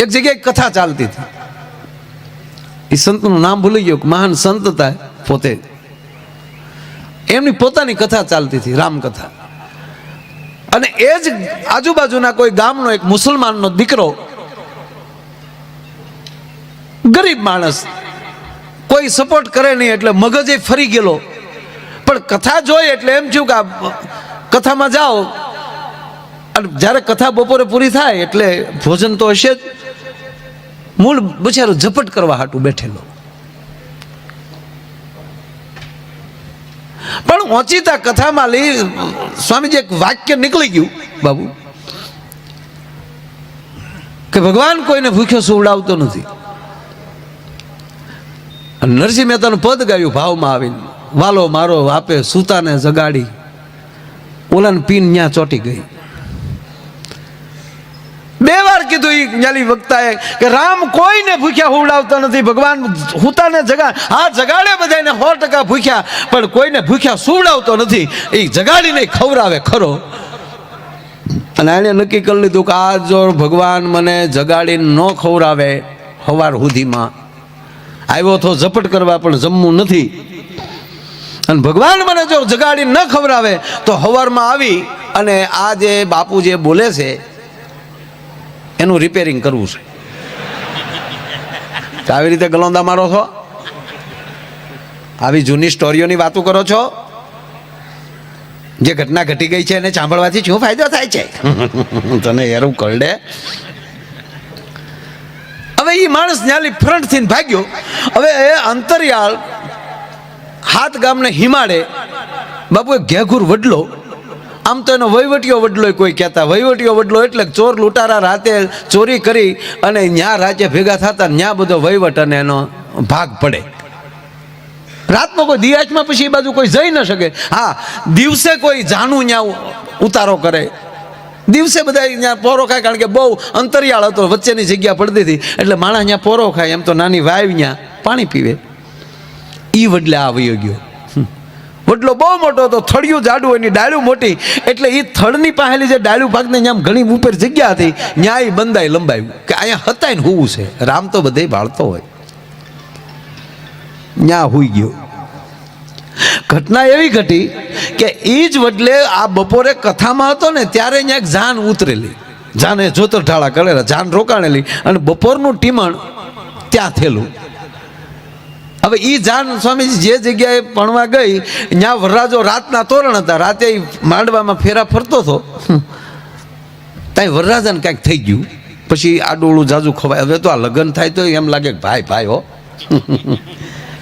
એક જગ્યાએ કથા ચાલતી હતી. એ સંતનું નામ ભૂલી ગયો, મહાન સંત હતા પોતે. એમની પોતાની કથા ચાલતી હતી, રામકથા. અને એ જ આજુબાજુના કોઈ ગામનો એક મુસલમાનનો દીકરો, ગરીબ માણસ, કોઈ સપોર્ટ કરે નહીં એટલે મગજે ફરી ગયેલો. પણ કથા જોઈ એટલે એમ થયું કે આ કથામાં જાઓ, અને જ્યારે કથા બપોરે પૂરી થાય એટલે ભોજન તો હશે જ. મૂળ બિચારો ઝપટ કરવા હાટું બેઠેલો. પણ ઓચિતા કથામાં લઈ સ્વામીજી એક વાક્ય નીકળી ગયું બાબુ, કે ભગવાન કોઈને ભૂખ્યો સુવડાવતો નથી. નરસિંહ મહેતાનું પદ ગાયું ભાવમાં આવીને, વાલો મારો આપે સૂતાને જગાડી, ઓલાને પીન ન્યા ચોટી ગઈ. બે વાર કીધું ઈ ન્યાલી વક્તાએ કે રામ કોઈને ભૂખ્યા હુવડાવતા નથી, ભગવાન હુતાને જગાડ. હા, જગાડે બધાને 100% ભૂખ્યા, પણ કોઈને ભૂખ્યા સુવડાવતો નથી. એ જગાડીને ખવડાવે ખરો. અને એણે નક્કી કરી લીધું કે આ જો ભગવાન મને જગાડીને ન ખવડાવે, સવાર સુધીમાં આવ્યો તો ઝપટ કરવા પણ જમવું નથી, અને ભગવાન મને જો જગાડીને ન ખવડાવે તો સવારમાં આવી અને આ જે બાપુ જે બોલે છે એનું રિપેરિંગ કરવું છે. આવી રીતે ગલોંદા મારો છો, આવી જૂની સ્ટોરીઓની વાતો કરો છો. જે ઘટના ઘટી ગઈ છે એને સાંભળવાથી શું ફાયદો થાય છે? તને યારું કરડે. હવે એ માણસ ન્યાલી ફ્રન્ટ થઈને ભાગ્યો. હવે એ અંતરિયાળ હાથ ગામને હિમાડે બાપુ એક ઘેઘુર વડલો, આમ તો એનો વહીવટીયો વડલો કોઈ કહેતા. વહીવટીયો વડલો એટલે ચોર લૂંટારા રાતે ચોરી કરી અને ન્યા રાજ્ય ભેગા થતા, ન્યા બધો વહીવટ અને એનો ભાગ પડે. રાતનો કોઈ દિયાચમાં પછી એ બાજુ કોઈ જઈ ન શકે. હા, દિવસે કોઈ જાનું ન્યા ઉતારો કરે, દિવસે બધા ત્યાં પોરો ખાય, કારણ કે બહુ અંતરિયાળ હતો, વચ્ચેની જગ્યા પડતી હતી એટલે માણસ ત્યાં પોરો ખાય. એમ તો નાની વાવ ત્યાં પાણી પીવે. એ વડલે આ વયો ગયો. વડલો બહુ મોટો હતો, થળિયું જાડું, એની ડાળું મોટી, એટલે એ થળની પાસેલી જે ડાળું ભાગને ત્યાં ઘણી ઉપર જગ્યા હતી, ત્યાં એ બંધાઈ લંબાયું કે અહીંયા હતા ને હોવું છે. રામ તો બધે બાળતો હોય, ત્યાં હુઈ ગયો. ઘટના એવી ઘટી કે એ જ વડલે આ બપોરે કથામાં હતો ને ત્યારે અહીંયા એક જાન ઉતરેલી, જાને જોતર ઢાળા કરેલા, જાન રોકાણેલી, અને બપોરનું ટીમણ ત્યાં થયેલું. હવે એ જાન સ્વામીજી જે જગ્યાએ ભણવા ગઈ ત્યાં વરરાજો રાતના તોરણ હતા, રાતે માંડવામાં ફેરા ફરતો હતો, ત્યાં વરરાજાને કાંઈક થઈ ગયું. પછી આડોળું જાજુ ખવાય. હવે તો આ લગ્ન થાય તો એમ લાગે કે ભાઈ ભાઈ હો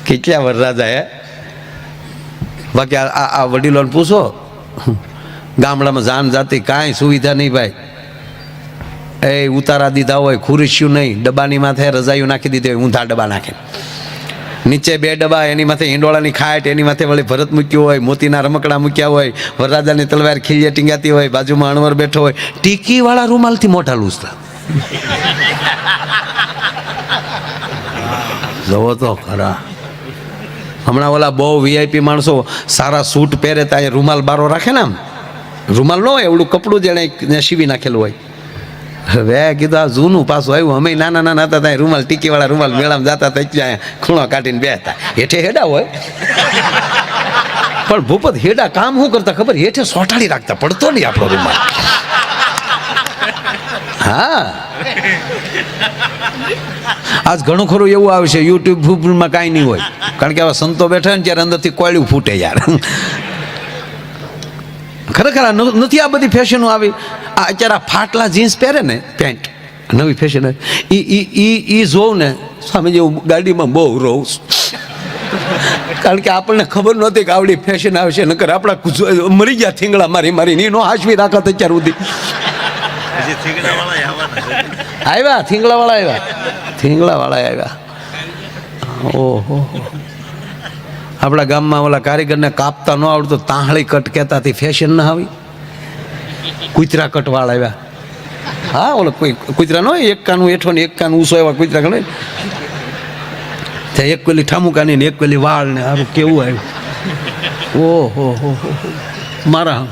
કેટલા વરરાજા હે. બાકી આ વડીલોને પૂછો, ગામડામાં જાન જાતી કાંઈ સુવિધા નહીં ભાઈ. એ ઉતારા દીધા હોય, ખુરશીયું નહીં, ડબ્બાની માથે રજાયું નાખી દીધી હોય, ઊંધા ડબ્બા નાખે, નીચે 2 ડબ્બા, એની માથે ઈંડોળાની ખાટ, એની માથે વળી ભરત મૂક્યું હોય, મોતીના રમકડા મૂક્યા હોય, વરરાજાની તલવાર ખીલીએ ટીંગાતી હોય, બાજુમાં અણવર બેઠો હોય, ટીકીવાળા રૂમાલથી મોઢા લૂછતા. જવો તો ખરા. હમણાં ઓલા બહુ વીઆઈપી માણસો સારા સૂટ પહેરે તા એ રૂમાલ બારો રાખે ને, આમ રૂમાલ ન હોય એવડું કપડું જેને સીવી નાખેલું હોય. હવે કીધું આ જૂનું પાછું આવ્યું. અમે નાના નાના હતા ત્યાં રૂમાલ, ટીકીવાળા રૂમાલ મેળામાં જતા હતા, ત્યાં ખૂણો કાઢીને બેસતા. હેઠે હેડા હોય, પણ ભૂપત હેડા કામ શું કરતા ખબર? હેઠે સોટાડી રાખતા, પડતો નહીં આપણો રૂમાલ. હા, આજ ઘણું ખરું એવું આવે છે યુટ્યુબમાં કાંઈ નહીં હોય, કારણ કે આવા સંતો બેઠા ને ત્યારે અંદરથી કોયડું ફૂટે યાર. ખરેખર નથી આ બધી ફેશનો આવી. આ અત્યારે ફાટલા જીન્સ પહેરે ને, પેન્ટ નવી ફેશન, એ જોઉં ને સ્વામીજી હું ગાડીમાં બહુ રહું છું, કારણ કે આપણને ખબર નહોતી કે આવડી ફેશન આવશે. નકર આપણા મરી ગયા થીંગડા મારી મારી નો હાશવી રાખત અત્યાર સુધી. આવ્યા થીંગડાવાળા, આવ્યા થીંગડાવાળા આવ્યા. ઓહો, આપણા ગામમાં ઓલા કારીગરને કાપતા ન આવડતું, તાહળી કટ કહેતા, ફેશન ના આવી. કૂતરા કટવાળ આવ્યા. હા, ઓલો કોઈ કૂતરા ન હોય, એક કાનું હેઠો ને એક કાનું ઊંચો, એવા કૂતરા ગણે. એક પેલી ઠામુકાની ને એક પેલી વાળ ને, સારું કેવું આવ્યું. ઓહો હો મારા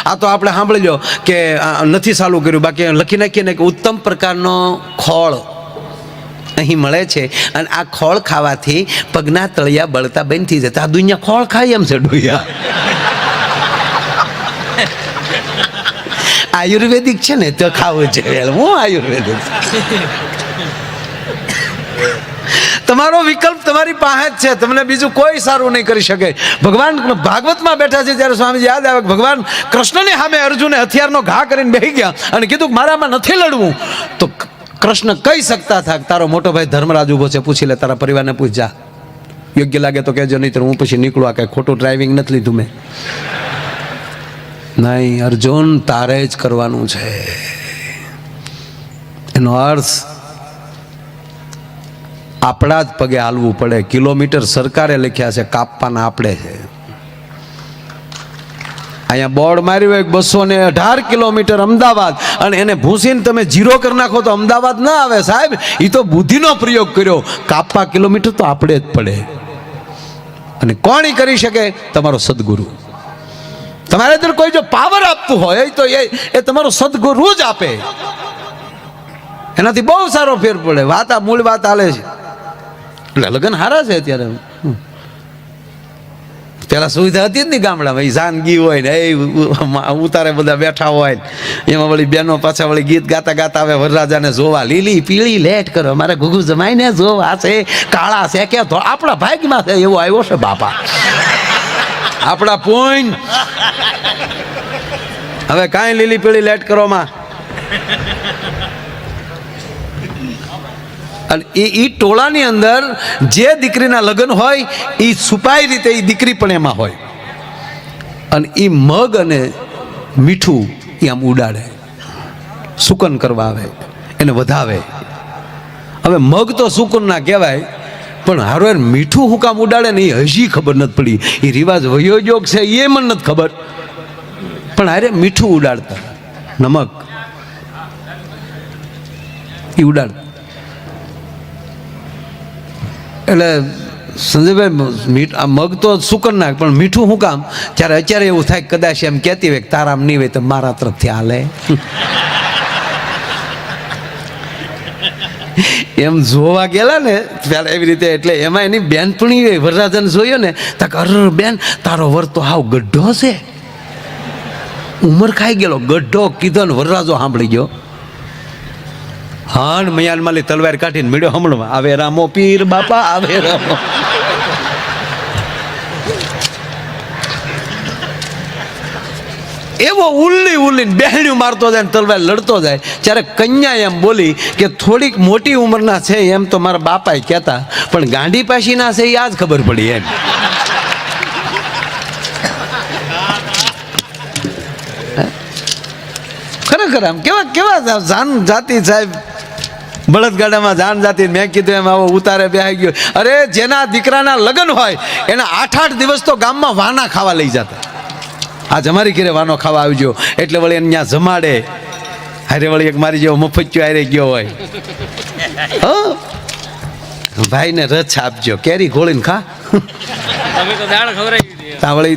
આ તો આપણે સાંભળી લો કે નથી ચાલુ કર્યું, બાકી લખી નાખીએ ને કે ઉત્તમ પ્રકારનો ખોળ અહીં મળે છે અને આ ખોળ ખાવાથી પગના તળિયા બળતા બંધ થઈ જતા. આ દુનિયા ખોળ ખાય એમ છે ડોયા. આયુર્વેદિક છે ને તો ખાવું છે. હું આયુર્વેદિક, તમારો વિકલ્પ તમારી પાસે જ છે, તમને બીજું કોઈ સારું નહીં કરી શકે. ભગવાન ભાગવતમાં બેઠા છે ત્યારે સ્વામીજી યાદ આવે ભગવાન કૃષ્ણની સામે અર્જુને હથિયારનો ઘા કરીને બેસી ગયા અને કીધું મારામાં નથી લડવું. તો કૃષ્ણ કહી શકતા હતા તારો મોટો ભાઈ ધર્મરાજ ઉભો છે, પૂછી લે, તારા પરિવારને પૂછ જા, યોગ્ય લાગે તો કહેજો, નહીં તો હું પછી નીકળું. આ કઈ ખોટું ડ્રાઇવિંગ નથી લીધું મેં. નહીં અર્જુન, તારે જ કરવાનું છે. એનો અર્થ આપણા જ પગે હાલવું પડે. કિલોમીટર સરકારે લખ્યા છે, કાપવાના આપણે છે. અહીંયા બોર્ડ માર્યું હોય 218 કિલોમીટર અમદાવાદ, અને એને ભૂસીને તમે જીરો કરી નાખો તો અમદાવાદ ના આવે સાહેબ. એ તો બુદ્ધિનો પ્રયોગ કર્યો. કાપવા કિલોમીટર તો આપણે જ પડે. અને કોણ કરી શકે? તમારો સદગુરુ. તમારે અંદર કોઈ જો પાવર આપતું હોય તો એ તમારો સદગુરુ જ આપે. એનાથી બહુ સારો ફેર પડે. વાત આ મૂળ વાત હાલે છે. એટલે લગ્ન હારા છે અત્યારે. પેલા સુવિધા હતી જ નહીં ગામડામાં. જાનગી હોય ને એ ઉતારે બધા બેઠા હોય, એમાં વળી બેનો પાછા વળી ગીત ગાતા ગાતા આવે વરરાજાને જોવા. લીલી પીળી લેટ કરો, મારે ઘુઘુ જમાઈને જોવા છે, કાળા છે કે આપણા ભાગમાં છે એવો આવ્યો છે બાપા. આપણા પોઈન હવે કાંઈ લીલી પીળી લેટ કરોમાં. અને એ ટોળાની અંદર જે દીકરીના લગ્ન હોય એ છુપાઈ રીતે એ દીકરી પણ એમાં હોય. અને એ મગ અને મીઠું એ આમ ઉડાડે, સુકન કરવા આવે, એને વધાવે. હવે મગ તો સુકન ના કહેવાય, પણ હારો મીઠું હું કામ ઉડાડે ને એ હજી ખબર નથી પડી. એ રિવાજ વયોજોગ છે એ મને નથી ખબર, પણ હારે મીઠું ઉડાડતા, નમક એ ઉડાડતા. એટલે સંજયભાઈ આ મગ તો સુકન નાખ, પણ મીઠું શું કામ? ત્યારે અત્યારે એવું થાય કદાચ એમ કહેતી હોય કે તારામ નહીં હોય તો મારા તરફથી હાલે. એમ જોવા ગયેલા ને ત્યારે એવી રીતે. એટલે એમાં એની બેનપણી વરરાજાને જોયો ને તો અર બેન તારો વર તો હાવ ગઢો છે, ઉંમર ખાઈ ગયેલો ગઢો કીધો ને વરરાજો સાંભળી ગયો. હાન મયાન માલી તલવાર કાઢીને મીડ્યો હમણાં, આવે રામો પીર બાપા આવે રામો. એવો ઉલ્લી ઉલ્લીને બહેણ્યું મારતો જાય, તલવાર લડતો જાય. ત્યારે કન્યા એમ બોલી કે થોડીક મોટી ઉંમરના છે એમ તો મારા બાપાએ કહેતા, પણ ગાંડી પાસીના છે એ આજ ખબર પડી એમ. ખરેખર આમ કેવા કેવા જાન જાતિ સાહેબ, બળદગાડામાં જાન જાતિ. મેં કીધું એમ આવો ઉતારે બેહી ગયો. અરે જેના દીકરાના લગ્ન હોય એના 8-8 દિવસ તો ગામમાં વાના ખાવા લઈ જતા. આજ અમારી ઘરે વાનો ખાવા આવજો એટલે વળી એને ત્યાં જમાડે. હારે વળી એક મારી જેવો મફચ્યો હારે ગયો હોય, ભાઈને રચ આપજો, કેરી ઘોળીને ખા.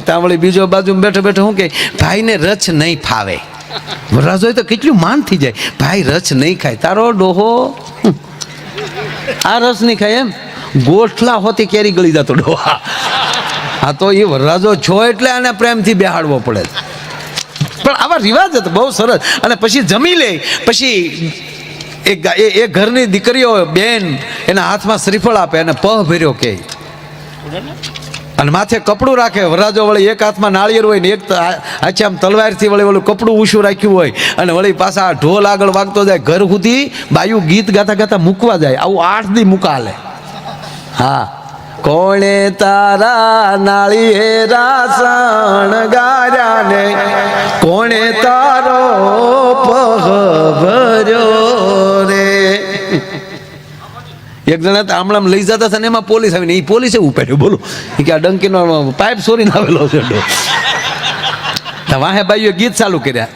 તાવળી બીજો બાજુ બેઠો બેઠો શું કે ભાઈને રચ નહીં ફાવે. વરરાજો તો કેટલું માન થઈ જાય, ભાઈ રચ નહીં ખાય. તારો ડોહો આ રસ નહીં ખાય એમ ગોઠલા હોતી કેરી ગળી જતો ડોહા. હા તો એ વરરાજો છો એટલે આને પ્રેમથી બેહાડવો પડે. પણ આવા રિવાજ હતા બહુ સરસ. અને પછી જમી લે, પછી એ ઘરની દીકરીઓ બેન એના હાથમાં શ્રીફળ આપે અને પહ ભર્યો કે, અને માથે કપડું રાખે. વરરાજો વળી એક હાથમાં નાળિયેર હોય ને એક આછે આમ તલવારથી વળી ઓલું કપડું ઊંચું રાખ્યું હોય, અને વળી પાછા ઢોલ આગળ વાગતો જાય. ઘર સુધી બાયું ગીત ગાતા ગાતા મૂકવા જાય. આવું 8 દી મૂકા લે. હા, કોણે તારા નાળિયેરા શણગાર્યા ને કોણે તારો પહ ભર્યો રે. એક જણા આમળામ લઈ જતા હતા ને એમાં પોલીસ આવીને એ પોલીસે ઉપાડ્યો. બોલો કે આ ડંકીનો પાઇપ સોરીને આવેલો છે. વાહે બાઈઓ ગીત ચાલુ કર્યા.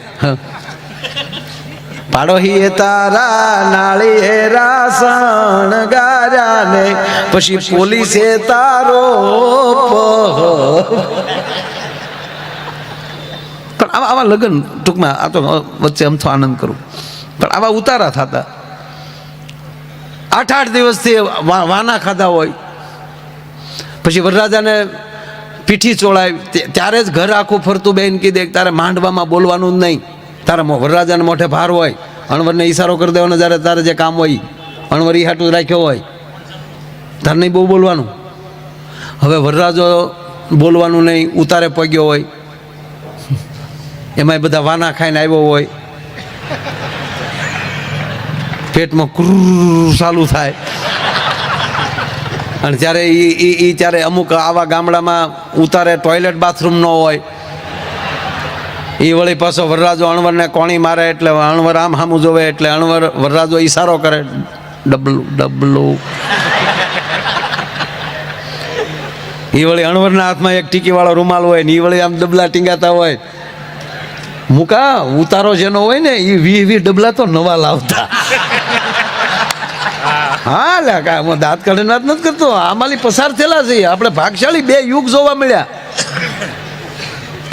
પાડોહી તારા નાળિયેરા શણગાર્યા ને પછી પોલીસે તારો પહ. પણ આવા લગ્ન ટૂંકમાં આ તો વચ્ચે અમથો આનંદ કરું, પણ આવા ઉતારા થતા 8 દિવસથી વાના ખાધા હોય, પછી વરરાજાને પીઠી ચોળાય ત્યારે જ ઘર આખું ફરતું બેન કીધે તારે માંડવામાં બોલવાનું જ નહીં, તારા વરરાજાને મોઢે ભાર હોય, અણવરને ઈશારો કરી દેવાનો જ્યારે તારે જે કામ હોય અણવર ઈ હાટું રાખ્યો હોય, તારે નહીં બહુ બોલવાનું. હવે વરરાજો બોલવાનું નહીં, ઉતારે પગ્યો હોય, એમાંય બધા વાના ખાઈને આવ્યો હોય, પેટમાં ક્રૂ ચાલુ થાય, અને ત્યારે એ ત્યારે અમુક આવા ગામડામાં ઉતારે ટોયલેટ બાથરૂમ ન હોય, એ વળી પાછો વરરાજો અણવરને કોણી મારે એટલે અણવર આમ સામું જોવે એટલે અણવર વરરાજો ઈશારો કરે ડબલું ડબલું, એ વળી અણવરના હાથમાં એક ટીકીવાળો રૂમાલ હોય ને એ વળી આમ ડબલા ટીંગાતા હોય. મુકા ઉતારો જેનો હોય ને એ 20 ડબલા તો નવા લાવતા. હા લે કાંઈ દાંત કાઢીને વાત નથી કરતો, આમાંથી પસાર થયેલા છે આપણે, ભાગશાળી 2 યુગ જોવા મળ્યા.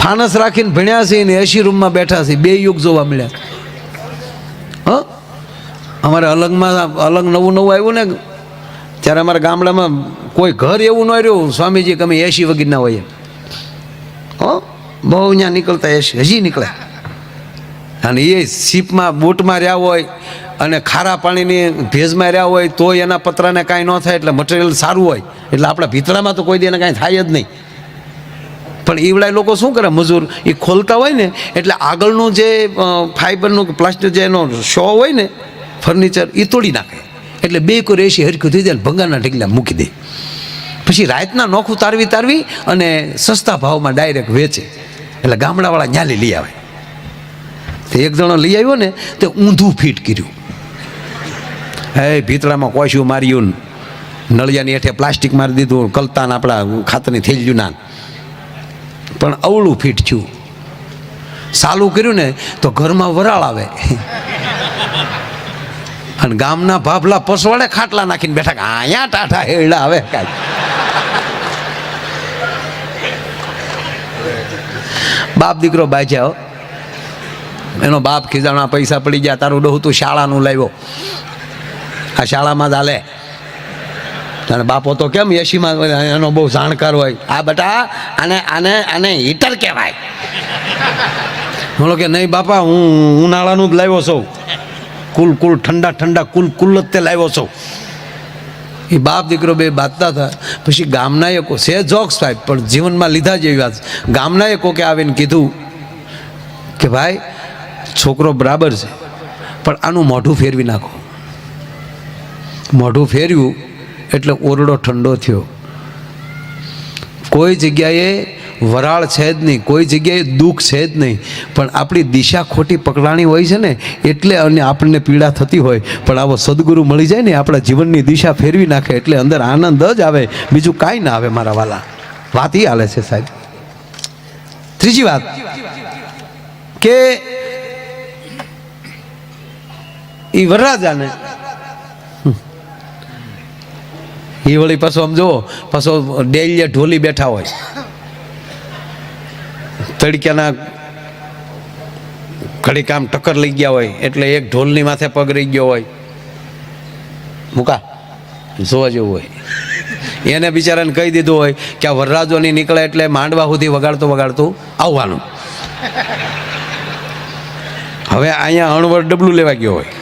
ફાનસ રાખીને ભણ્યા છે ને એસી રૂમમાં બેઠા છે, 2 યુગ જોવા મળ્યા. હ અમારે અલંગમાં અલંગ નવું આવ્યું ને ત્યારે અમારા ગામડામાં કોઈ ઘર એવું ન રહ્યું સ્વામીજી કે અમે 80 વગરના હોઈએ. હો બહુ ત્યાં નીકળતા 80 હજી નીકળે, અને એ સીપમાં બોટમાં રહ્યા હોય અને ખારા પાણીની ભેજમાં રહ્યા હોય તો એના પતરાને કાંઈ ન થાય, એટલે મટીરિયલ સારું હોય એટલે આપણા ભીતળામાં તો કોઈ દે એને કાંઈ થાય જ નહીં. પણ એવડા લોકો શું કરે મજૂર, એ ખોલતા હોય ને એટલે આગળનું જે ફાઈબરનું પ્લાસ્ટિક જે એનો શો હોય ને ફર્નિચર એ તોડી નાખે, એટલે 2 કોઈ 80 હરખું થઈ જાય ને ભંગારના ઢીકલા મૂકી દે. પછી રાતના નોખું તારવી અને સસ્તા ભાવમાં ડાયરેક્ટ વેચે, એટલે ગામડાવાળા ન્યાલી લઈ આવે. તો એક જણો લઈ આવ્યો ને તે ઊંધું ફીટ કર્યું, હે ભીતળામાં કોશ્યું માર્યું, નળિયાની હેઠે પ્લાસ્ટિક મારી દીધું, કલતાન આપણા ખાતરની થેલીયું ના, પણ અવળું ફીટ થયું. સાલું કર્યું ને તો ઘરમાં વરાળ આવે, અને ગામના ભાભલા પસવાડે ખાટલા નાખીને બેઠા કે અહીંયા ટાઢા હેડા આવે કાંઈ. બાપ દીકરો બાજ્યા, એનો બાપ ખીજાણા પૈસા પડી ગયા, તારું ડોહું તું શાળાનું લાવ્યો, આ શાળામાં જ હાલે. અને બાપો તો કેમ 80માં એનો બહુ જાણકાર હોય, આ બેટા આને આને આને હીટર કહેવાય. બોલો કે નહીં બાપા હું ઉનાળાનું જ લાવ્યો છું, કુલ ઠંડા કુલ જ તે લાવ્યો છું. એ બાપ દીકરો 2 બાંધતા હતા. પછી ગામના એકો છે જોક્સ સાહેબ પણ જીવનમાં લીધા જેવી વાત, ગામના એકો કે આવીને કીધું કે ભાઈ છોકરો બરાબર છે પણ આનું મોઢું ફેરવી નાખો. મોઢું ફેરવ્યું એટલે ઓરડો ઠંડો થયો. કોઈ જગ્યાએ વરાળ છે જ નહીં, કોઈ જગ્યાએ દુઃખ છે જ નહીં, પણ આપણી દિશા ખોટી પકડાણી હોય છે ને એટલે અને આપણને પીડા થતી હોય, પણ આવો સદગુરુ મળી જાય ને આપણા જીવનની દિશા ફેરવી નાખે એટલે અંદર આનંદ જ આવે, બીજું કાંઈ ના આવે મારા વાલા. વાત એ હાલે છે સાહેબ. ત્રીજી વાત કે એ વરરાજાને એ વળી પાછો આમ જુઓ, પાછો ડેલીએ ઢોલી બેઠા હોય, તડક્યાના ઘડીક આમ ટક્કર લઈ ગયા હોય એટલે એક ઢોલની માથે પગ રહી ગયો હોય, મૂકા જોવા જેવું હોય. એને બિચારાને કહી દીધું હોય કે આ વરરાજો નહીં નીકળે એટલે માંડવા સુધી વગાડતું આવવાનું. હવે અહીંયા અણવર ડબલું લેવા ગયો હોય,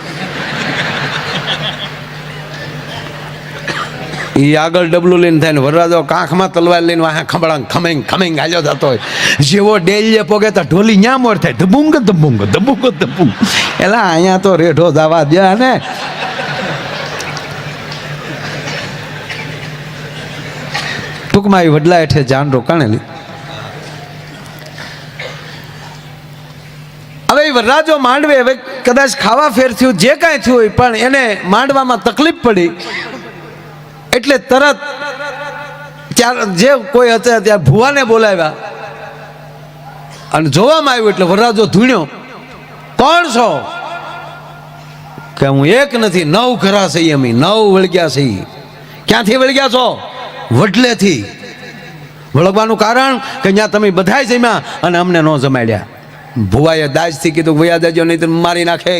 એ આગળ ડબલું લઈને થાય ને વરરાજો કાંખમાં તલવાર લઈને વાહ ખમણાંગ ખમેંગ હાલ્યો થતો હોય. જેવો ડેલીએ પોગે તો ઢોલી ન્યા મોર થાય, ધબુંગ એલા અહીંયા તો રેઢો દાવા દે ને. ટૂંકમાં એ વડલા હેઠે જાન રોકાણેલી. હવે એ વરરાજો માંડવે હવે કદાચ ખાવા ફેર થયું જે કાંઈ થયું હોય પણ એને માંડવામાં તકલીફ પડી એટલે તરત ત્યારે જે કોઈ હતા ત્યાં ભુવાને બોલાવ્યા અને જોવામાં આવ્યું એટલે વરરાજો ધૂણ્યો, કોણ છો? કે હું એક નથી 9 ઘરા છે, અમે 9 વળગ્યા છે. ક્યાંથી વળગ્યા છો? વડલેથી. વળગવાનું કારણ કે ત્યાં તમે બધાય જમ્યા અને અમને ન જમાડ્યા. ભુવાએ દાજથી કીધું ભૈયા દેજો નહીં તો મારી નાખે.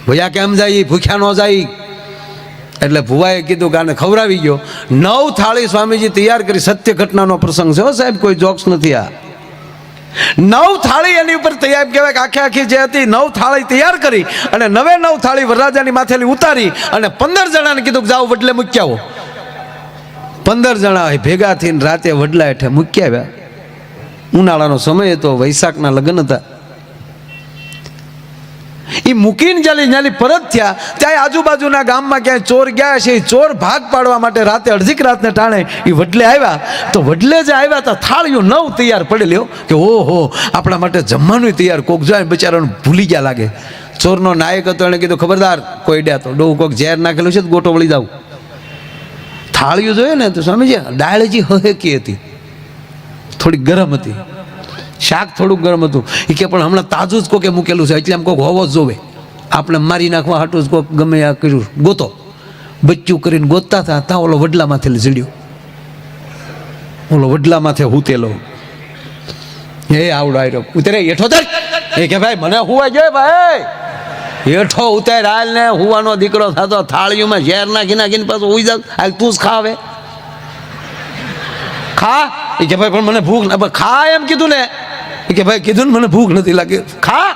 ભૈયા કેમ જાય, ભૂખ્યા ન જાય. એટલે ભુવાએ કીધું કે આને ખવડાવી ગયો. 9 થાળી સ્વામીજી તૈયાર કરી. સત્ય ઘટનાનો પ્રસંગ છે હો સાહેબ, કોઈ જોક્સ નથી. આ 9 થાળી એની ઉપર તૈયાર કહેવાય કે આખી આખી જે હતી 9 થાળી તૈયાર કરી અને 9 થાળી વરરાજાની માથેલી ઉતારી અને 15 જણાને કીધું કે જાઓ વડલે મૂકી આવો. 15 જણા ભેગા થઈને રાતે વડલા હેઠે મૂકી આવ્યા. ઉનાળાનો સમય હતો, વૈશાખના લગ્ન હતા. એ મૂકીને જ્યાંથી પરત થયા ત્યાં આજુબાજુના ગામમાં ક્યાંય ચોર ગયા છે. ચોર ભાગ પાડવા માટે રાતે અડધીક રાતને ટાણે એ વડલે આવ્યા. તો વડલે જે આવ્યા હતા થાળીઓ 9 તૈયાર પડેલી કે ઓહો આપણા માટે જમવાનું તૈયાર. કોક જાય બિચારાને ભૂલી ગયા લાગે. ચોરનો નાયક હતો, એને કીધું ખબરદાર કોઈ ડ્યા તો ડોવું કોક ઝેર નાખેલું છે તો ગોટો વળી જાવ. થાળીઓ જોઈએ ને તો સ્વામીજી ડાળજી હહેકી હતી, થોડી ગરમ હતી, શાક થોડુંક ગરમ હતું. એ કે પણ હમણાં તાજું જ કોકે મૂકેલું છે એટલે આમ કોઈક હોવો જ જોવે. આપણે મારી નાખવા હાટું જ કોઈક ગમે આ કર્યું ગોતો. બચ્ચું કરીને ગોતતા હતા ત્યાં ઓલો વડલામાંથી જડ્યો. ઓલો વડલામાંથી હૂતેલો એ આવડો આવ્યો. ઉતરે હેઠો તર. એ કે ભાઈ મને હુવા જોઈએ ભાઈ. હેઠો ઉતાર હાલ ને હુવાનો દીકરો થતો થાળીઓમાં ઝેર નાખી નાખીને પાછું હુઈ જાવ. હાલ તું જ ખાવે ખા. એ કે ભાઈ પણ મને ભૂખ ના. ખા એમ કીધું ને. એ કે ભાઈ કીધું ને મને ભૂખ નથી લાગી. ખા.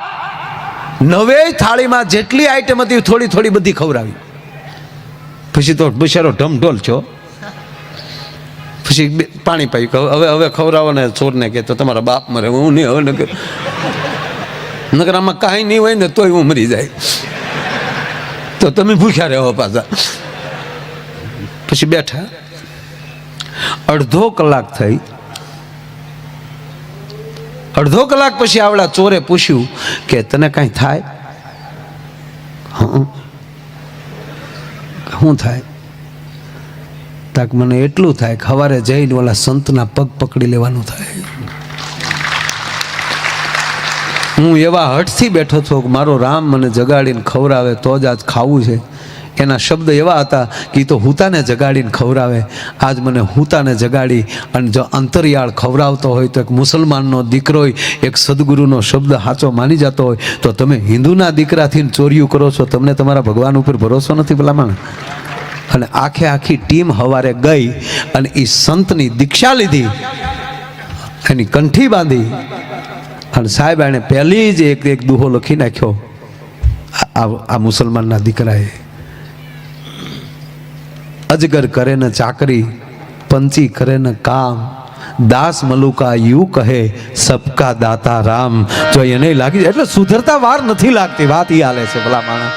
9 થાળીમાં જેટલી આઈટમ હતી થોડી થોડી બધી ખવડાવી. પછી તો બિચારો ઢમઢોલ છો. પછી પાણી પાયું. હવે ખવડાવો ને ચોરને કે તો તમારા બાપ મરે. હું નહીં હવે નકર આમાં કાંઈ નહીં હોય ને તોય હું મરી જાય તો તમે ભૂખ્યા રહો પાછા. પછી બેઠા. અડધો કલાક થઈ. અડધો કલાક પછી આવડા ચોરે પૂછ્યું કે તને કાંઈ થાય? શું થાય? તાક મને એટલું થાય કે સવારે જઈને ઓલા સંતના પગ પકડી લેવાનું થાય. હું એવા હઠથી બેઠો છો કે મારો રામ મને જગાડીને ખવડાવે તો જ આજ ખાવું છે. એના શબ્દ એવા હતા કે તો હુતાને જગાડીને ખવડાવે. આજ મને હુતાને જગાડી અને જો અંતરિયાળ ખવડાવતો હોય તો એક મુસલમાનનો દીકરો એક સદગુરુનો શબ્દ સાચો માની જતો હોય તો તમે હિન્દુના દીકરાથી ચોર્યું કરો છો. તમને તમારા ભગવાન ઉપર ભરોસો નથી ભલામણ. અને આખી ટીમ સવારે ગઈ અને એ સંતની દીક્ષા લીધી, એની કંઠી બાંધી અને સાહેબ એને પહેલી જ એક દુહો લખી નાખ્યો આ મુસલમાનના દીકરાએ. અજગર કરે ને ચાકરી, પંછી કરે ને કામ, દાસ મલુકા યુ કહે સબકા દાતા રામ. જો એને લાગી એટલે સુધરતા વાર નથી લાગતી. વાત ઈ હાલે છે ભલા માણસ.